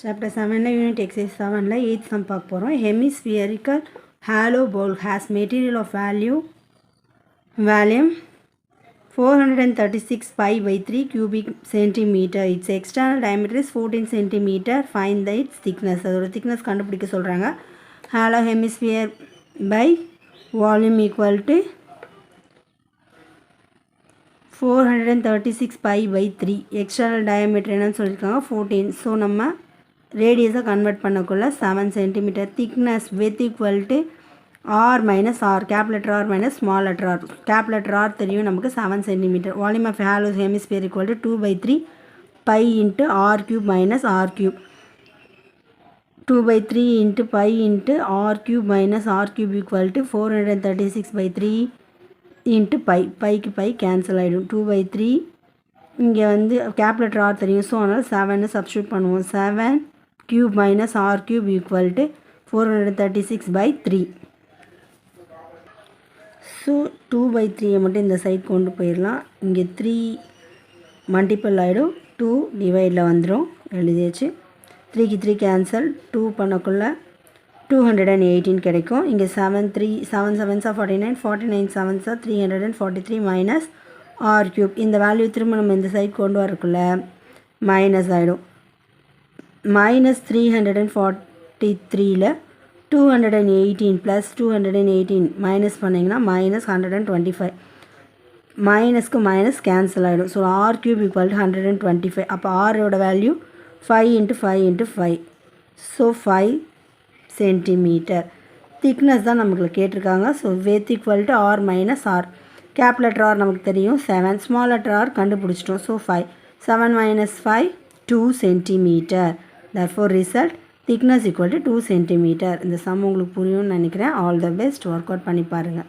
Chapter 7 Unit Exercise 7 8th sum பார்க்க போகிறோம். Hemispherical hollow bowl has material of volume 436 pi by 3 cubic centimeter. Its external diameter is 14 centimeter. Find the its thickness. அதோட thickness கண்டுபிடிக்க சொல்கிறாங்க. Hollow hemisphere by volume equal to 436 pi by 3. External diameter என்னன்னு சொல்லியிருக்காங்க 14. So நம்ம ரேடியஸை convert பண்ணக்குள்ள 7 cm. Thickness with equal to R minus R, cap letter R minus small letter R. Cap letter R தெரியும் நமக்கு 7 cm. Volume of hollow hemisphere equal to 2/3 pi into R cube minus R cube. 2/3 into pi into R cube minus R cube equal to 436/3 into pi. பைக்கு pi cancel ஆகிடும். 2/3 இங்கே வந்து cap letter R தெரியும். So அதனால் 7 substitute பண்ணுவோம். 7 cube minus r cube equal to 436/3. So 2/3 மட்டும் இந்த side கொண்டு போயிடலாம். இங்கே 3 மல்டிபிள் ஆகிடும், 2 டிவைடில் வந்துடும். எழுதியாச்சு. 3க்கு 3 கேன்சல், 2 பண்ணக்குள்ள 218 கிடைக்கும். இங்கே 7 7s 49, 49 7s 343 minus R cube. இந்த வேல்யூ திரும்ப நம்ம இந்த சைட் கொண்டு வரக்குள்ள மைனஸ் ஆகிடும். மைனஸ் 343ல் 218 ப்ளஸ் 218 மைனஸ் பண்ணிங்கன்னா மைனஸ் 125. மைனஸ்க்கு மைனஸ் கேன்சல் ஆகிடும். So r cube equal to 125. அப்போ ஆரோட வேல்யூ 5 × 5 × 5. So 5 cm. திக்னஸ் தான் நமக்கு கேட்டிருக்காங்க. So width equal to R minus R. Cap letter R நமக்கு தெரியும் 7, ஸ்மால் லெட்டர் ஆர் கண்டுபிடிச்சிட்டோம். So 5, 7 minus 5 2 cm. Therefore result thickness equal to 2 cm. இந்த some உங்களுக்கு புரியும்னு நினைக்கிறேன். All the best. Work out பண்ணி பாருங்கள்.